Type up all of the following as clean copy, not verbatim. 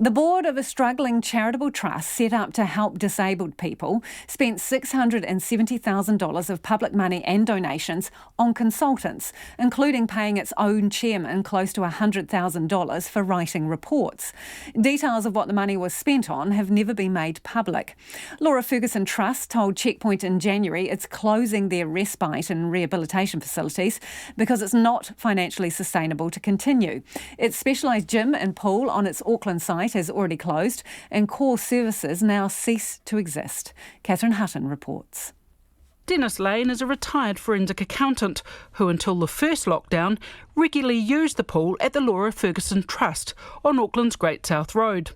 The board of a struggling charitable trust set up to help disabled people spent $670,000 of public money and donations on consultants, including paying its own chairman close to $100,000 for writing reports. Details of what the money was spent on have never been made public. Fergusson Trust told Checkpoint in January it's closing their respite and rehabilitation facilities because it's not financially sustainable to continue. Its specialised gym and pool on its Auckland site has already closed and core services now cease to exist. Catherine Hutton reports. Dennis Lane is a retired forensic accountant who, until the first lockdown, regularly used the pool at the Fergusson Trust on Auckland's Great South Road.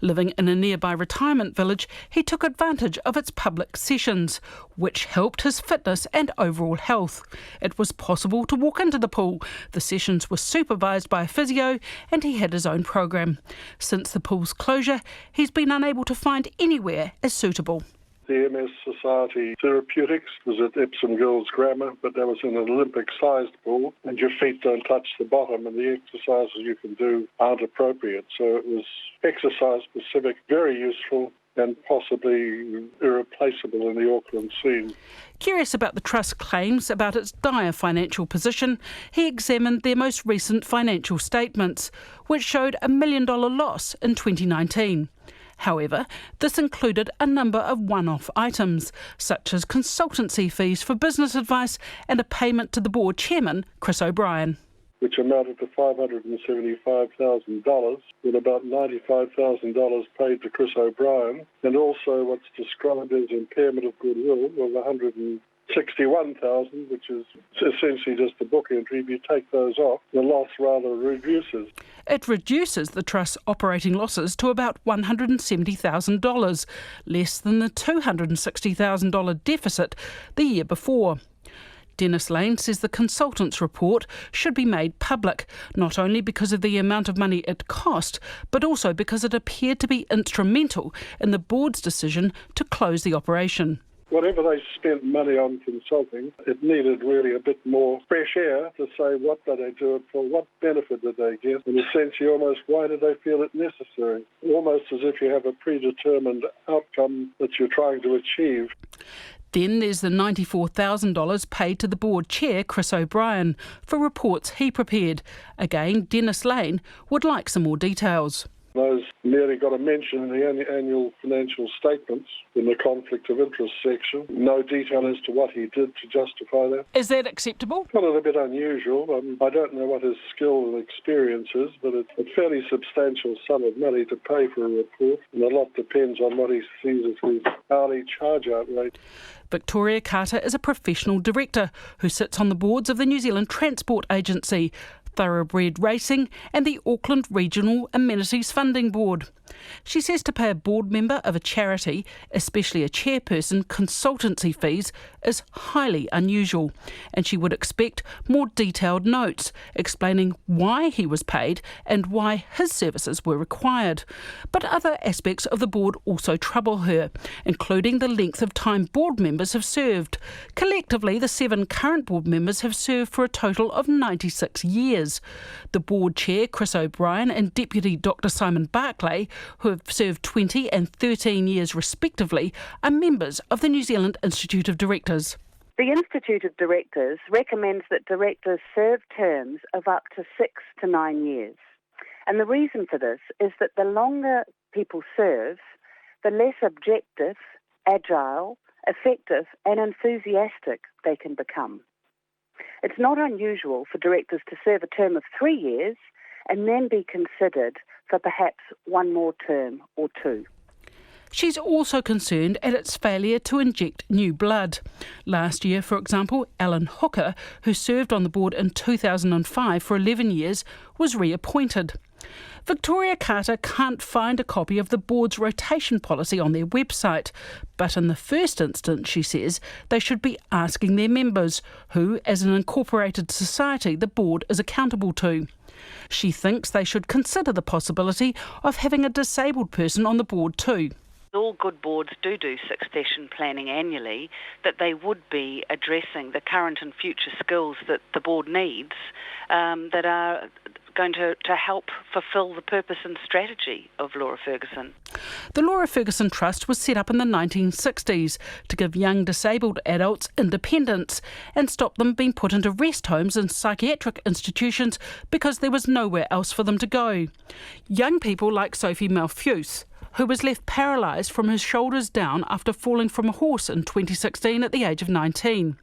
Living in a nearby retirement village, he took advantage of its public sessions, which helped his fitness and overall health. It was possible to walk into the pool. The sessions were supervised by a physio and he had his own program. Since the pool's closure, he's been unable to find anywhere as suitable. The MS Society Therapeutics was at Epsom Girls Grammar, but that was in an Olympic-sized pool, and your feet don't touch the bottom, and the exercises you can do aren't appropriate. So it was exercise-specific, very useful, and possibly irreplaceable in the Auckland scene. Curious about the Trust's claims about its dire financial position, he examined their most recent financial statements, which showed $1 million loss in 2019. However, this included a number of one-off items, such as consultancy fees for business advice and a payment to the board chairman, Chris O'Brien, which amounted to $575,000, with about $95,000 paid to Chris O'Brien, and also what's described as impairment of goodwill of $161,000, which is essentially just a book entry. If you take those off, the loss rather reduces. It reduces the Trust's operating losses to about $170,000, less than the $260,000 deficit the year before. Dennis Lane says the consultant's report should be made public, not only because of the amount of money it cost, but also because it appeared to be instrumental in the board's decision to close the operation. Whatever they spent money on consulting, it needed really a bit more fresh air to say what did they do it for, what benefit did they get, and essentially almost why did they feel it necessary, almost as if you have a predetermined outcome that you're trying to achieve. Then there's the $94,000 paid to the board chair, Chris O'Brien, for reports he prepared. Again, Dennis Lane would like some more details. Those merely got a mention in the annual financial statements in the conflict of interest section. No detail as to what he did to justify that. Is that acceptable? Well, a little bit unusual. I don't know what his skill and experience is, but it's a fairly substantial sum of money to pay for a report, and a lot depends on what he sees as his hourly charge-out rate. Victoria Carter is a professional director who sits on the boards of the New Zealand Transport Agency, Thoroughbred Racing and the Auckland Regional Amenities Funding Board. She says to pay a board member of a charity, especially a chairperson, consultancy fees is highly unusual, and she would expect more detailed notes explaining why he was paid and why his services were required. But other aspects of the board also trouble her, including the length of time board members have served. Collectively, the 7 current board members have served for a total of 96 years. The board chair, Chris O'Brien, and deputy Dr Simon Barclay, who have served 20 and 13 years respectively, are members of the New Zealand Institute of Directors. The Institute of Directors recommends that directors serve terms of up to 6 to 9 years. And the reason for this is that the longer people serve, the less objective, agile, effective and enthusiastic they can become. It's not unusual for directors to serve a term of 3 years and then be considered for perhaps one more term or 2. She's also concerned at its failure to inject new blood. Last year, for example, Alan Hooker, who served on the board in 2005 for 11 years, was reappointed. Victoria Carter can't find a copy of the board's rotation policy on their website, but in the first instance, she says, they should be asking their members, who, as an incorporated society, the board is accountable to. She thinks they should consider the possibility of having a disabled person on the board too. All good boards do succession planning annually, that they would be addressing the current and future skills that the board needs that are going to help fulfil the purpose and strategy of Laura Fergusson. The Laura Fergusson Trust was set up in the 1960s to give young disabled adults independence and stop them being put into rest homes and psychiatric institutions because there was nowhere else for them to go. Young people like Sophie Malfuse, who was left paralysed from her shoulders down after falling from a horse in 2016 at the age of 19.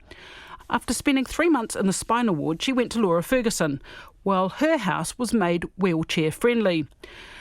After spending 3 months in the spinal ward, she went to Laura Fergusson, while her house was made wheelchair-friendly.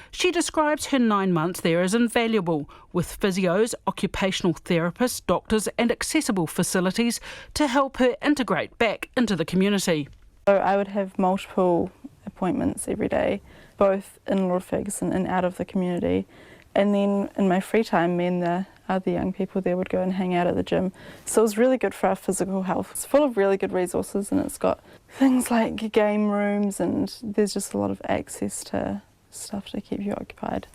She describes her 9 months there as invaluable, with physios, occupational therapists, doctors and accessible facilities to help her integrate back into the community. So I would have multiple appointments every day, both in Laura Fergusson and out of the community. And then in my free time, me and the other young people there would go and hang out at the gym. So it was really good for our physical health. It's full of really good resources and it's got things like game rooms and there's just a lot of access to stuff to keep you occupied.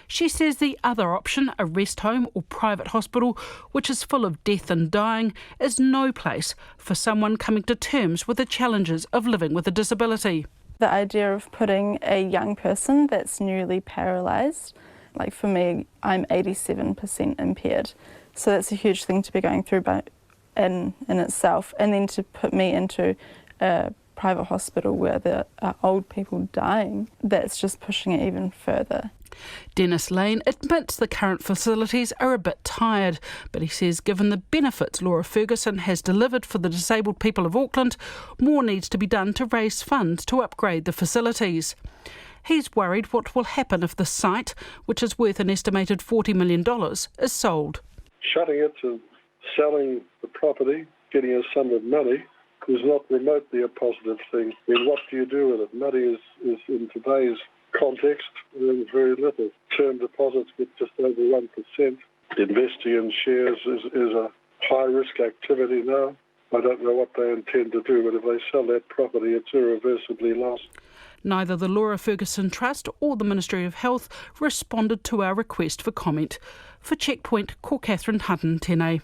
She says the other option, a rest home or private hospital, which is full of death and dying, is no place for someone coming to terms with the challenges of living with a disability. The idea of putting a young person that's newly paralysed, like for me, I'm 87% impaired, so that's a huge thing to be going through in itself. And then to put me into a private hospital where there are old people dying, that's just pushing it even further. Dennis Lane admits the current facilities are a bit tired, but he says given the benefits Laura Fergusson has delivered for the disabled people of Auckland, more needs to be done to raise funds to upgrade the facilities. He's worried what will happen if the site, which is worth an estimated $40 million, is sold. Shutting it and selling the property, getting a sum of money, is not remotely a positive thing. I mean, what do you do with it? Money is in today's context, very little. Term deposits get just over 1%. Investing in shares is a high-risk activity now. I don't know what they intend to do, but if they sell that property, it's irreversibly lost. Neither the Laura Fergusson Trust or the Ministry of Health responded to our request for comment. For Checkpoint, Catherine Hutton, Tēnei.